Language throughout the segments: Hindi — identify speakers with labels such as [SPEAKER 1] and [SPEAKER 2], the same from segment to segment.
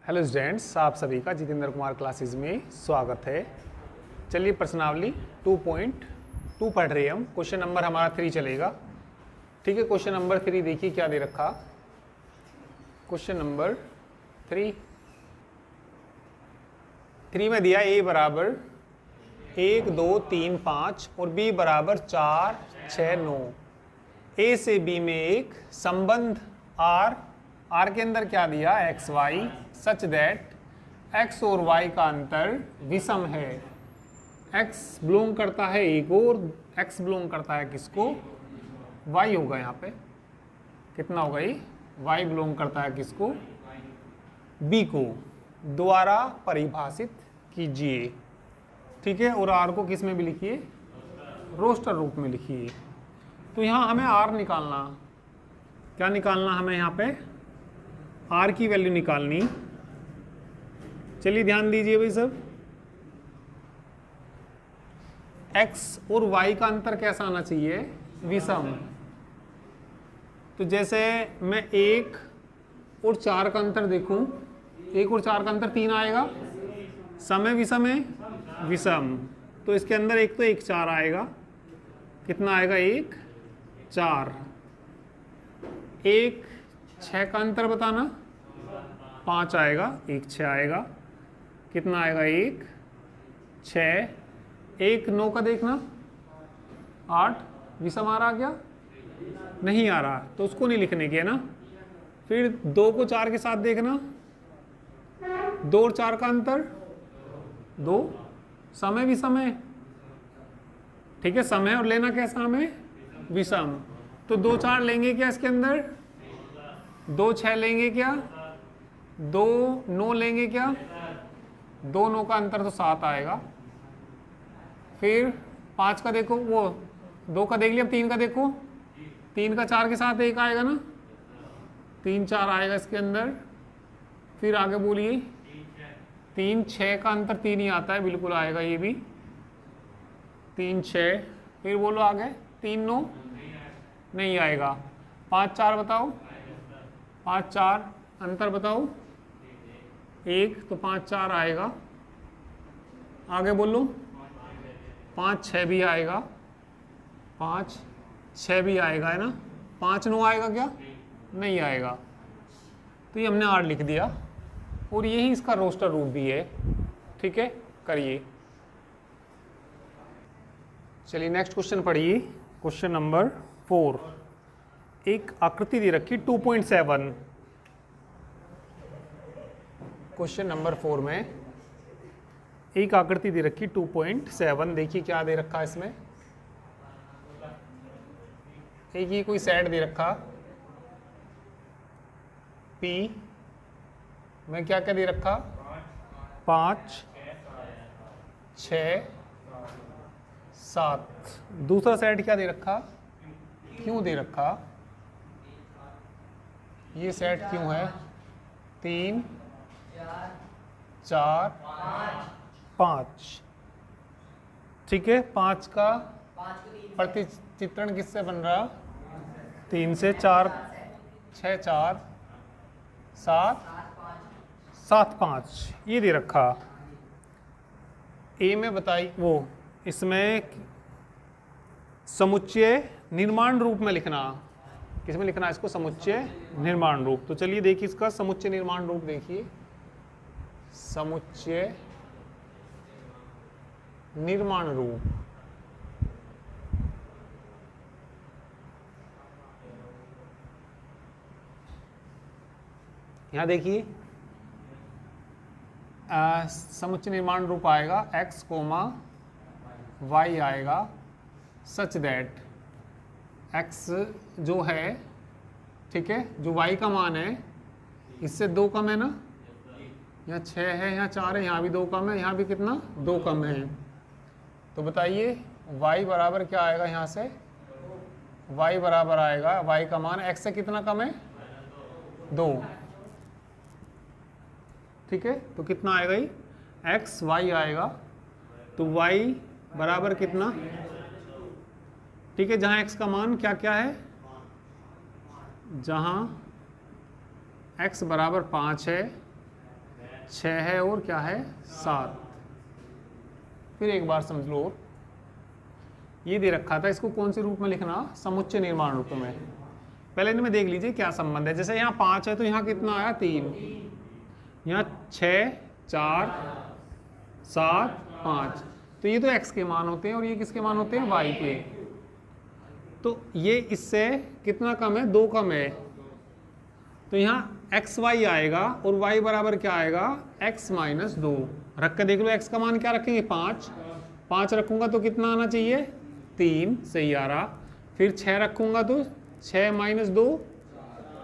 [SPEAKER 1] हेलो स्टूडेंट्स, आप सभी का जितेंद्र कुमार क्लासेस में स्वागत है। चलिए प्रश्नावली 2.2 पढ़ रहे हैं हम। क्वेश्चन नंबर हमारा 3 चलेगा। ठीक है, क्वेश्चन नंबर 3 देखिए क्या दे रखा। क्वेश्चन नंबर 3 में दिया a बराबर 1 2 3 5 और b बराबर 4 6 9। a से b में एक संबंध r के अंदर क्या दिया x y such that x और y का अंतर विषम है। x बिलोंग करता है a को और x बिलोंग करता है किसको, y होगा यहाँ पे। कितना होगा ये, y बिलोंग करता है किसको, b को। द्वारा परिभाषित कीजिए। ठीक है, और r को किस में भी लिखिए, रोस्टर रूप में लिखिए। तो यहाँ हमें r निकालना, क्या निकालना हमें यहाँ पे, r की वैल्यू निकालनी। चलिए ध्यान दीजिए भाई सब। x और y का अंतर कैसा आना चाहिए, विषम। तो जैसे मैं 1 और 4 का अंतर देखूं, 1 और 4 का अंतर 3 आएगा, समय विषम है, विषम। तो इसके अंदर एक तो 1 4 आएगा, कितना आएगा 1 4। 1 6 का अंतर बताना, 5 आएगा, 1 6 आएगा, कितना आएगा 1 6। 1 9 का देखना, 8 विषम आ रहा क्या, नहीं आ रहा, तो उसको नहीं लिखने की है ना। फिर 2 को 4 के साथ देखना, 2 और 4 का अंतर 2, समय विषम है। ठीक है, समय और लेना कैसा हमें, विषम। तो 2 4 लेंगे क्या इसके अंदर, 2 6 लेंगे क्या, 2 9 लेंगे क्या, 2 9 का अंतर तो 7 आएगा। फिर 5 का देखो, वो 2 का देख लिया, 3 का देखो, 3 का 4 के साथ 1 आएगा ना, 3 4 आएगा इसके अंदर। फिर आगे बोलिए, 3 6 का अंतर 3 ही आता है, बिल्कुल आएगा ये भी, 3 6। फिर बोलो आगे, 3 9 नहीं आएगा। 5 4 बताओ, 5 4 अंतर बताओ, 1, तो 5 4 आएगा। आगे बोलो, 5 6 भी आएगा, 5 6 भी आएगा, है ना। 5 9 आएगा क्या, नहीं आएगा। तो ये हमने R लिख दिया और यही इसका रोस्टर रूप भी है। ठीक है, करिए। चलिए नेक्स्ट क्वेश्चन पढ़िए। Question number 4। एक आकृति दे रखी 2.7। क्वेश्चन नंबर 4 में एक आकृति दे रखी 2.7। देखिए क्या दे रखा है इसमें। एक ही कोई सेट दे रखा P में, क्या क्या दे रखा, 5 6 7। दूसरा सेट क्या दे रखा, क्यों दे रखा। ये सेट क्यों है, 3 4 5। ठीक है, 5 का प्रतिचित्रण किससे बन रहा, 3 से। 4 6 4 7 7 5, ये दे रखा। ए में बताई वो, इसमें समुच्चय निर्माण रूप में लिखना। किस में लिखना इसको, समुच्चय निर्माण रूप। तो चलिए देखिए इसका समुच्चय निर्माण रूप देखिए। समुच्चय निर्माण रूप, यहां देखिए समुच्चय निर्माण रूप आएगा x, y आएगा सच दैट x जो है, ठीक है, जो y का मान है इससे 2 कम है ना। यहाँ 6 है, यहाँ 4 है, यहाँ भी 2 कम है, यहाँ भी कितना 2 कम है। तो बताइए y बराबर क्या आएगा, यहाँ से y बराबर आएगा, y का मान x से कितना कम है, 2। ठीक है, तो कितना आएगा ये, x y आएगा। तो y बराबर कितना, ठीक है, जहाँ x का मान क्या क्या है, जहाँ x बराबर 5 है, 6 है और क्या है 7। फिर एक बार समझ लो, ये दे रखा था, इसको कौन से रूप में लिखना, समुच्चय निर्माण रूप में। पहले इनमें देख लीजिए क्या संबंध है। जैसे यहाँ 5 है तो यहाँ कितना आया 3, यहाँ 6 4 7 5, तो ये तो x के मान होते हैं और ये किसके मान होते हैं, y के। तो ये इससे कितना कम है, 2 कम है, तो यहाँ एक्स वाई आएगा और y बराबर क्या आएगा, x माइनस 2। रख के देख लो x का मान क्या रखेंगे, 5। 5 रखूंगा तो कितना आना चाहिए, 3, सही आ रहा। फिर 6 रखूंगा तो 6 माइनस 2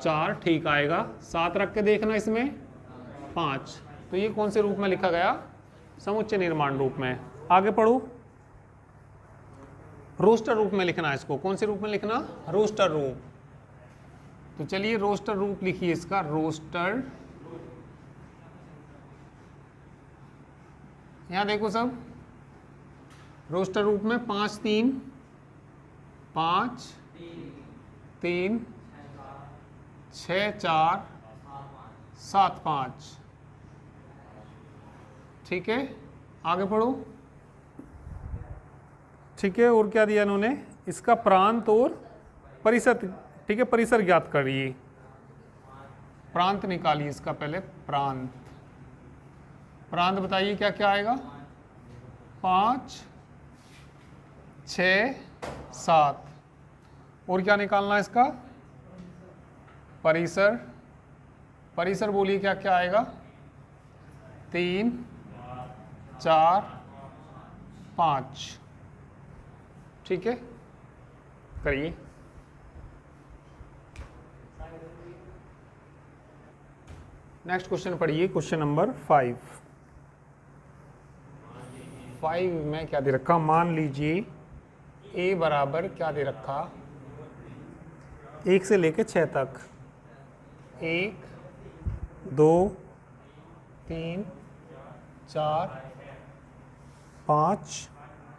[SPEAKER 1] 4, ठीक आएगा। 7 रख के देखना इसमें 5, तो ये कौन से रूप में लिखा गया, समुच्चय निर्माण रूप में। आगे पढ़ो, रोस्टर रूप में लिखना है इसको। कौन से रूप में लिखना, रोस्टर रूप। तो चलिए रोस्टर रूप लिखिए इसका, रोस्टर। यहां देखो सब, रोस्टर रूप में 5 3 5 3 6 4 7 5, ठीक है। आगे पढ़ो, ठीक है। और क्या दिया इन्होंने, इसका प्रांत और परिसर, ठीक है, परिसर ज्ञात करिए। प्रांत निकालिए इसका पहले, प्रांत। प्रांत बताइए क्या क्या आएगा, 5 6 7, और क्या निकालना है इसका, परिसर। परिसर बोलिए क्या क्या आएगा, 3 4 5, ठीक है, करिए। नेक्स्ट क्वेश्चन पढ़िए, क्वेश्चन नंबर 5 में क्या दे रखा, मान लीजिए a बराबर क्या दे रखा, 1 से लेके 6 तक, 1 2 3 4 5,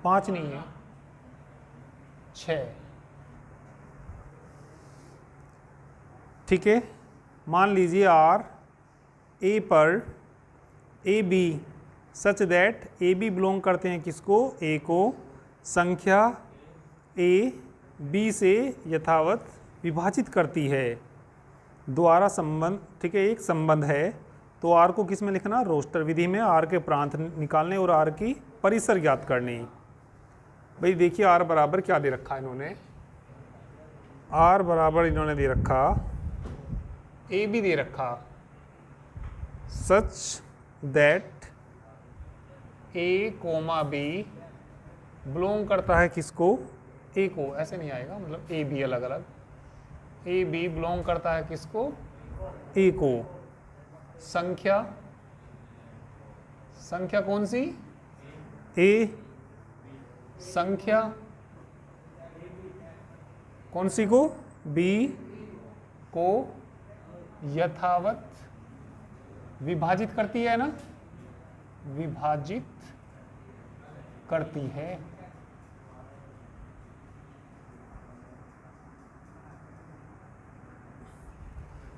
[SPEAKER 1] 5 नहीं है 6, ठीक है। मान लीजिए R A पर a b such that a b belong करते हैं किसको, ए को, संख्या ए बी से यथावत विभाजित करती है, द्वारा संबंध, ठीक है, एक संबंध है। तो आर को किस में लिखना, रोस्टर विधि में, आर के प्रांत निकालने और आर की परिसर ज्ञात करनी। भाई देखिए आर बराबर क्या दे रखा है इन्होंने, आर बराबर इन्होंने दे रखा, ए बी दे रखा, such that a comma b belong करता है किसको, ए को, ऐसे नहीं आएगा, मतलब ए बी अलग अलग, ए बी बिलोंग करता है किसको, ए को। संख्या, संख्या कौन सी, ए, संख्या कौन सी को, बी को यथावत विभाजित करती है ना, विभाजित करती है।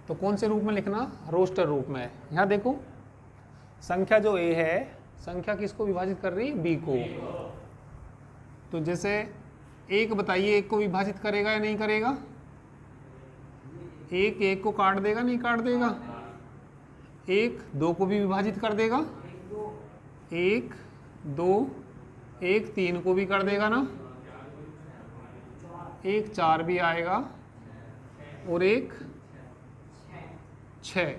[SPEAKER 1] तो कौन से रूप में लिखना, रोस्टर रूप में। यहां देखो संख्या जो ए है, संख्या किसको विभाजित कर रही है, बी को। तो जैसे एक बताइए, एक को विभाजित करेगा या नहीं करेगा, एक को काट देगा, नहीं काट देगा, 1 2 को भी विभाजित कर देगा, 1 2 1 3 को भी कर देगा ना, 1 4 भी आएगा और 1 6।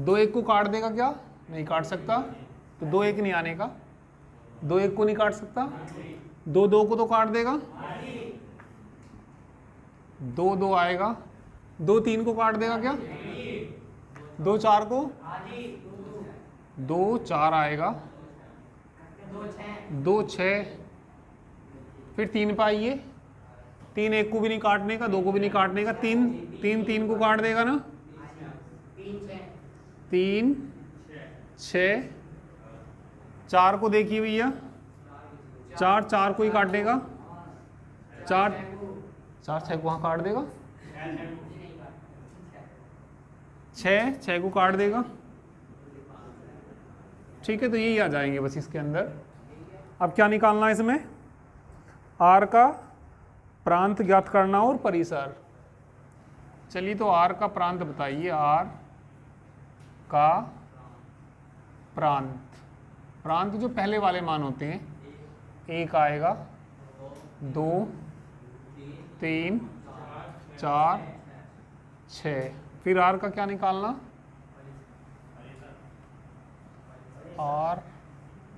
[SPEAKER 1] 2 1 को काट देगा क्या, नहीं काट सकता, तो 2 1 नहीं आने का, 2 1 को नहीं काट सकता, 2 2 को तो काट देगा, 2 2 आएगा, 2 3 को काट देगा क्या, 2 4 को, 2 4 आएगा, 2 6, फिर 3 पे आइए, 3 1 को भी नहीं काटने का, 2 को भी नहीं काटने का, 3 को काट देगा ना, 3 6, 4 को देखिए भैया, 4 को ही काट देगा, 4 6 को वहाँ काट देगा, 6 को काट देगा, ठीक है, तो यही आ जाएंगे बस इसके अंदर। अब क्या निकालना है इसमें, आर का प्रांत ज्ञात करना और परिसर। चलिए तो आर का प्रांत बताइए, आर का प्रांत, प्रांत जो पहले वाले मान होते हैं, एक आएगा, 2 3 4 6, फिर आर का क्या निकालना, आर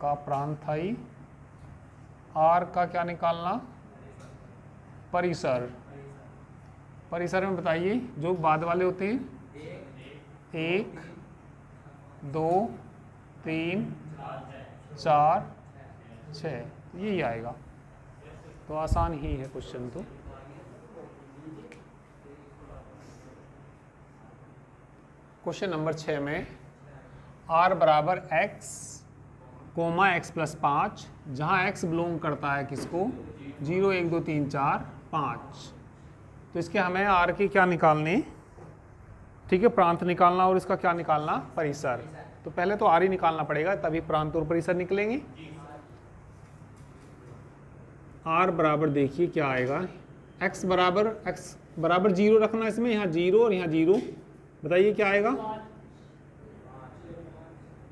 [SPEAKER 1] का प्रांत था ही, आर का क्या निकालना, परिसर। परिसर में बताइए जो बाद वाले होते हैं, 1 2 3 4 6, यही आएगा। तो आसान ही है क्वेश्चन तो। क्वेश्चन नंबर 6 में r बराबर x कोमा x प्लस 5, जहाँ x बिलोंग करता है किसको, 0 1 2 3 4 5। तो इसके हमें r की क्या निकालनी, ठीक है, प्रांत निकालना और इसका क्या निकालना, परिसर। तो पहले तो r ही निकालना पड़ेगा, तभी प्रांत और परिसर निकलेंगे। r बराबर देखिए क्या आएगा, x बराबर 0 रखना इसमें, यहाँ 0 और यहाँ 0, बताइए क्या आएगा,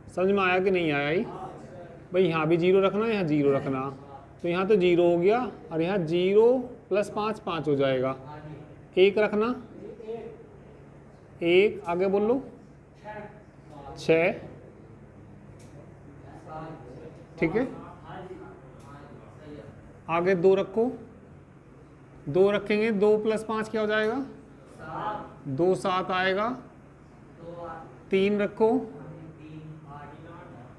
[SPEAKER 1] समझ में आया कि नहीं आया ही भाई, यहाँ भी 0 रखना, यहाँ 0 रखना, तो यहाँ तो 0 हो गया और यहाँ 0 प्लस 5 5 हो जाएगा, 1 रखना, 1 आगे बोल लो 6, ठीक है, आगे 2 रखो, 2 रखेंगे, 2 प्लस 5 क्या हो जाएगा, 2 7 आएगा, 3 रखो,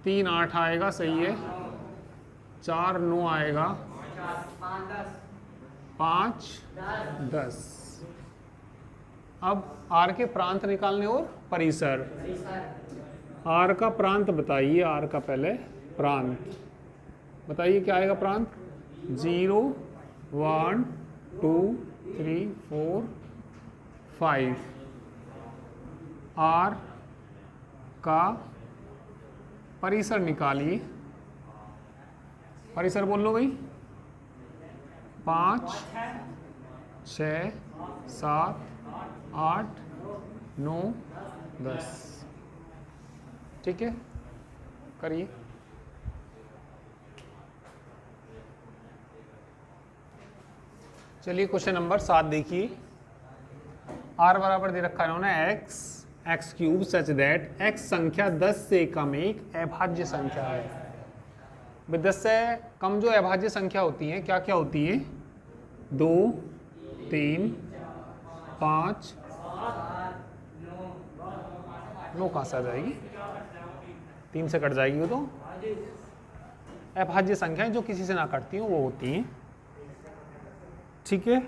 [SPEAKER 1] 3 8 आएगा, सही है, 4 9 आएगा, 5 10। अब आर के प्रांत निकालने और परिसर। आर का प्रांत बताइए, आर का पहले प्रांत बताइए क्या आएगा, प्रांत 0 1 2 3 4 5। आर का परिसर निकालिए, परिसर बोल लो भाई, 5 6 7 8 9 10, ठीक है, करिए। चलिए क्वेश्चन नंबर 7 देखिए, r बराबर दे रखा है इन्होंने x cube such that x संख्या 10 से कम एक अभाज्य संख्या है। 10 से कम जो अभाज्य संख्या होती है क्या क्या होती है, 2 3 5 9 कहाँ से आ जाएगी, 3 से कट जाएगी वो तो। अभाज्य संख्याएं जो किसी से ना कटती हो वो होती हैं, ठीक है।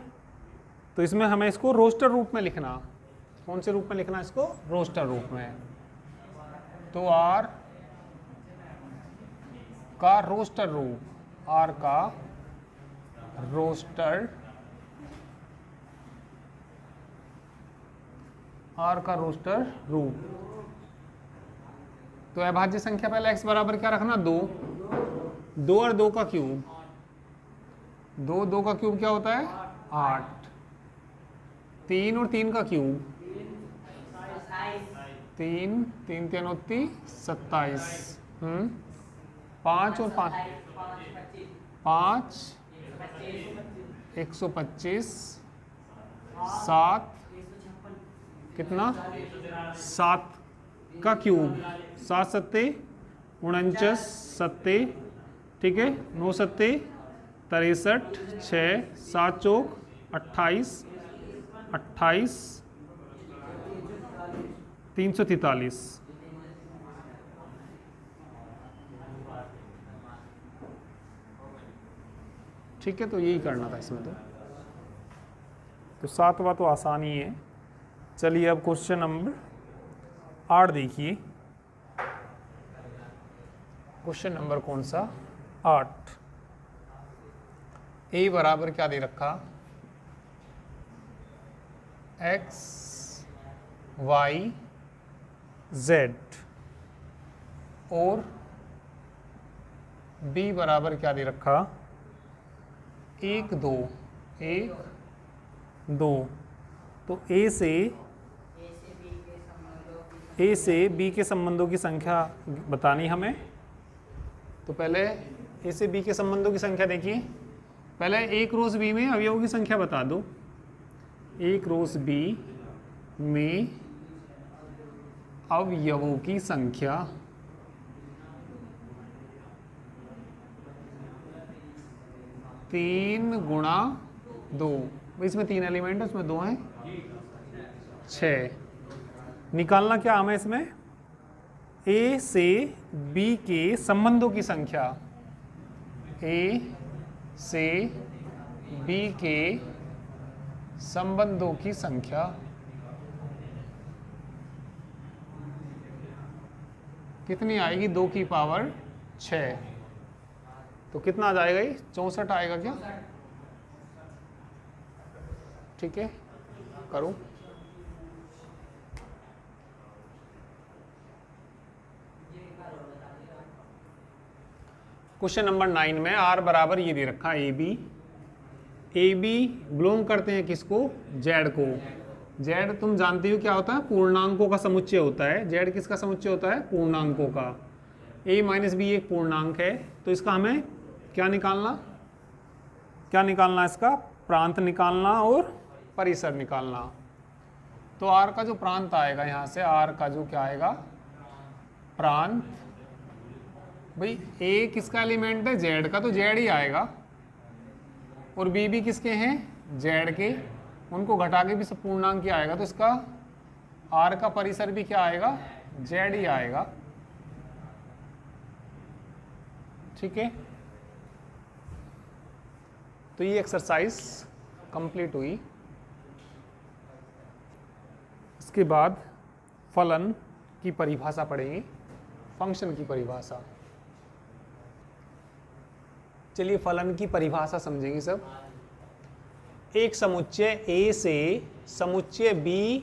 [SPEAKER 1] तो इसमें हमें इसको रोस्टर रूप में लिखना, कौन से रूप में लिखना, इसको रोस्टर रूप में। तो r का रोस्टर रूप, r का रोस्टर, r का रोस्टर रूप। तो अभाज्य संख्या पहले x बराबर क्या रखना, 2 2 और 2 का क्यूब, 2 2 का क्यूब क्या होता है 8, 3 और 3 का क्यूब 3 3 3 होती 27, 5 और 5 5 125, 7 कितना 7 का क्यूब, 7 सत्ते 49 सत्ते, ठीक है, 9 सत्ते 63, 6 7 चौक 28 28 343, ठीक है। तो यही करना था इसमें तो 7वां तो आसान ही है। चलिए अब क्वेश्चन नंबर 8 देखिए, क्वेश्चन नंबर कौन सा 8। ए बराबर क्या दे रखा, x y z और बी बराबर क्या दे रखा, 1 2 1 2। तो ए से बी के संबंधों की संख्या बतानी हमें। तो पहले ए से बी के संबंधों की संख्या देखिए। पहले एक रोज बी में अवयवों की संख्या बता दो। एक रोज बी में अवयवों की संख्या 3 गुणा 2। इसमें 3 एलिमेंट है, उसमें 2 हैं, 6। निकालना क्या हमें इसमें, ए से बी के संबंधों की संख्या। ए से बी के संबंधों की संख्या कितनी आएगी, 2 की पावर 6। तो कितना आ जाएगा ये, 64 आएगा क्या? ठीक है, करो। क्वेश्चन नंबर 9 में आर बराबर ये दे रखा ए बी बिलोंग करते हैं किसको, जेड को। जेड तुम जानते हो क्या होता है, पूर्णांकों का समुच्चय होता है। जेड किसका समुच्चय होता है, पूर्णांकों का। ए माइनस बी एक पूर्णांक है, तो इसका हमें क्या निकालना, इसका प्रांत निकालना और परिसर निकालना। तो आर का जो प्रांत आएगा यहाँ से, आर का जो क्या आएगा प्रांत, भाई ए किसका एलिमेंट है, जेड का, तो जेड ही आएगा। और बी भी किसके हैं, जेड के, उनको घटा के भी सब पूर्णांक ही आएगा। तो इसका आर का परिसर भी क्या आएगा, जेड ही आएगा। ठीक है, तो ये एक्सरसाइज कंप्लीट हुई। इसके बाद फलन की परिभाषा पढ़ेंगे, फंक्शन की परिभाषा। चलिए फलन की परिभाषा समझेंगे सब। एक समुच्चय ए से समुच्चय बी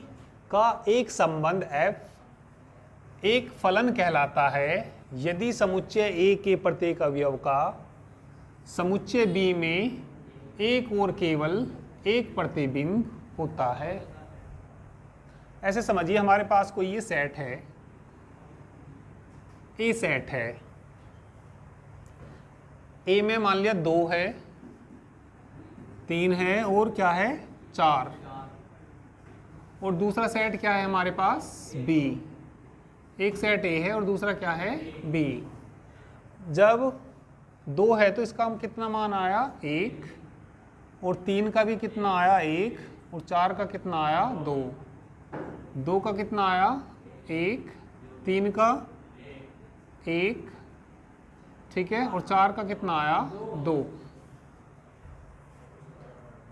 [SPEAKER 1] का एक संबंध f एक फलन कहलाता है यदि समुच्चय ए के प्रत्येक अवयव का समुच्चय बी में एक और केवल एक प्रतिबिंब होता है। ऐसे समझिए हमारे पास कोई ये सेट है, ए सेट है। ए में मान लिया 2 है, 3 है और क्या है 4। और दूसरा सेट क्या है हमारे पास, बी। एक सेट ए है और दूसरा क्या है, बी। जब 2 है तो इसका कितना मान आया, 1। और 3 का भी कितना आया, 1। और 4 का कितना आया, 2। 2 का कितना आया, 1। 3 का 1, ठीक है। और 4 का कितना आया, 2।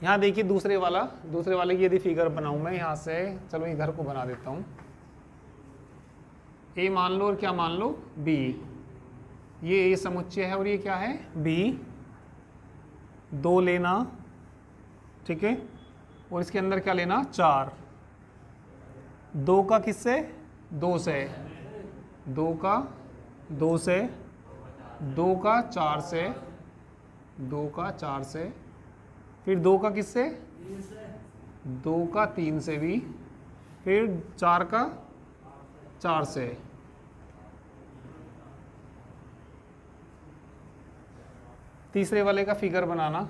[SPEAKER 1] यहाँ देखिए दूसरे वाले की यदि फिगर बनाऊं मैं यहाँ से, चलो ये घर को बना देता हूँ। ए मान लो और क्या मान लो, बी। ये ए समुच्चय है और ये क्या है, बी। 2 लेना, ठीक है। और इसके अंदर क्या लेना, 4। 2 का किससे, 2 से। 2 का 2 से, 2 का 4 से, 2 का 4 से, फिर 2 का किससे, 2 का 3 से भी, फिर 4 का 4 से। तीसरे वाले का फिगर बनाना।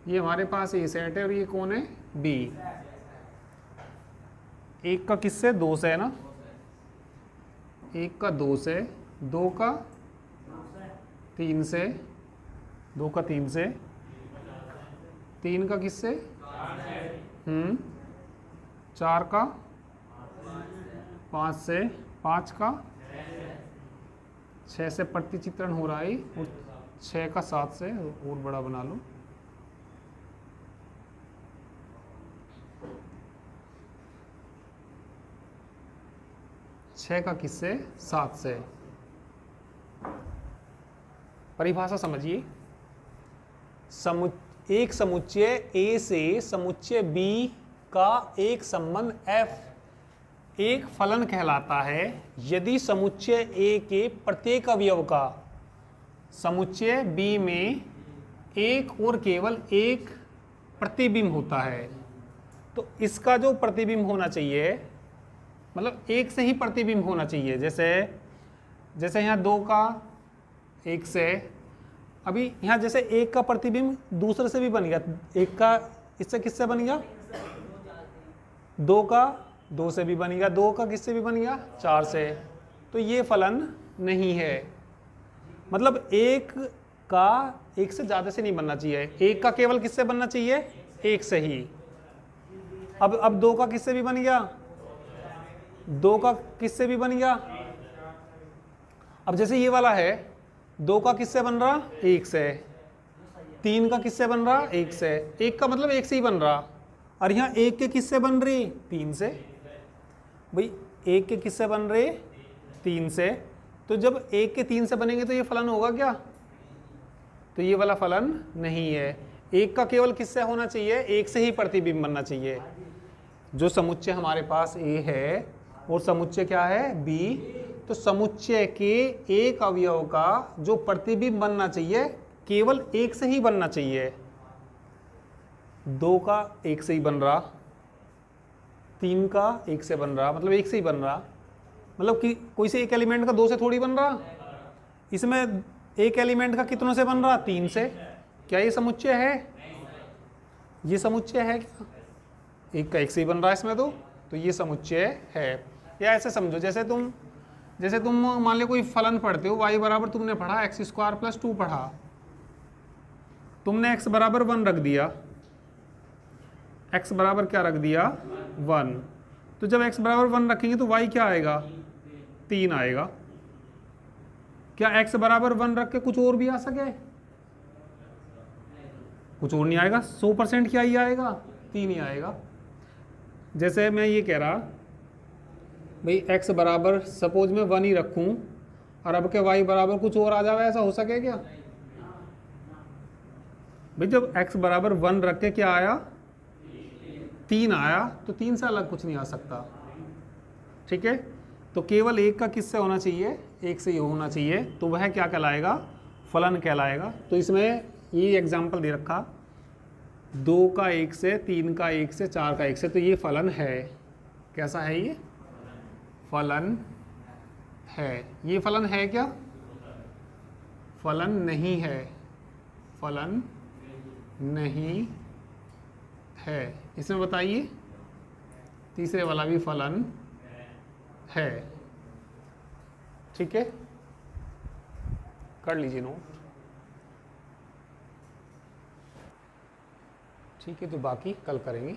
[SPEAKER 1] ये हमारे पास ए सेट है और ये कौन है, बी। 1 का किससे, 2 से है ना। 1 का 2 से, 2 का 3 से, 2 का 3 से, 3 का किससे, 4 का 5 से, 5 का 6 से प्रतिचित्रण हो रहा है, और 6 का 7 से, और बड़ा बना लो। छः का किससे, 7 से। परिभाषा समझिए, एक समुच्चय ए से समुच्चय बी का एक संबंध f एक फलन कहलाता है यदि समुच्चय ए के प्रत्येक अवयव का समुच्चय बी में एक और केवल एक प्रतिबिंब होता है। तो इसका जो प्रतिबिंब होना चाहिए, मतलब एक से ही प्रतिबिंब होना चाहिए। जैसे यहाँ 2 का 1 से, अभी यहाँ जैसे 1 का प्रतिबिंब दूसरे से भी बन गया, 1 का इससे किससे बन गया, 2 का 2 से भी बन गया, 2 का किससे भी बन गया, 4 से। तो ये फलन नहीं है। मतलब 1 का 1 से ज़्यादा से नहीं बनना चाहिए, 1 का केवल किससे बनना चाहिए, 1 से ही। अब 2 का किससे भी बन गया, 2 का किससे भी बन गया। अब जैसे ये वाला है, 2 का किससे बन रहा, 1 से। 3 का किससे बन रहा, 1 से। 1 का मतलब 1 से ही बन रहा। और यहाँ 1 के किससे बन रही, 3 से। भाई 1 के किससे बन रहे, 3 से। तो जब 1 के 3 से बनेंगे तो ये फलन होगा क्या, तो ये वाला फलन नहीं है। 1 का केवल किससे होना चाहिए, 1 से ही प्रतिबिंब बनना चाहिए। जो समुच्चय हमारे पास A है और समुच्चय क्या है, B, तो समुच्चय के एक अवयव का जो प्रतिबिंब बनना चाहिए केवल 1 से ही बनना चाहिए। 2 का 1 से ही बन रहा, 3 का 1 से बन रहा, मतलब 1 से ही बन रहा। मतलब कि कोई से एक एलिमेंट का 2 से थोड़ी बन रहा। इसमें एक एलिमेंट का कितनों से बन रहा, 3 से। क्या ये समुच्चय है, ये समुच्चय है क्या, 1 का 1 से ही बन रहा है इसमें। तो ये समुच्चय है। या ऐसे समझो, जैसे तुम मान लो कोई फलन पढ़ते हो, y बराबर तुमने पढ़ा x² + 2 पढ़ा, तुमने x बराबर 1 रख दिया, x बराबर क्या रख दिया, 1। तो जब x बराबर 1 रखेंगे तो y क्या आएगा, 3 आएगा। क्या x बराबर 1 रख के कुछ और भी आ सके, कुछ और नहीं आएगा, 100% क्या ही आएगा, 3 ही आएगा। जैसे मैं ये कह रहा भाई x बराबर सपोज मैं 1 ही रखूं और अब के y बराबर कुछ और आ जाए, ऐसा हो सके क्या। भाई जब x बराबर 1 रख के क्या आया, 3 आया, तो 3 से अलग कुछ नहीं आ सकता। ठीक है, तो केवल 1 का किससे होना चाहिए, 1 से ही होना चाहिए। तो वह क्या कहलाएगा, फलन कहलाएगा। तो इसमें ये एग्जाम्पल दे रखा, 2 का 1 से, 3 का 1 से, 4 का 1 से, तो ये फलन है। कैसा है ये, फलन है। ये फलन है क्या, फलन नहीं है, फलन नहीं है। इसमें बताइए, तीसरे वाला भी फलन है। ठीक है, कर लीजिए नोट। ठीक है, तो बाकी कल करेंगे।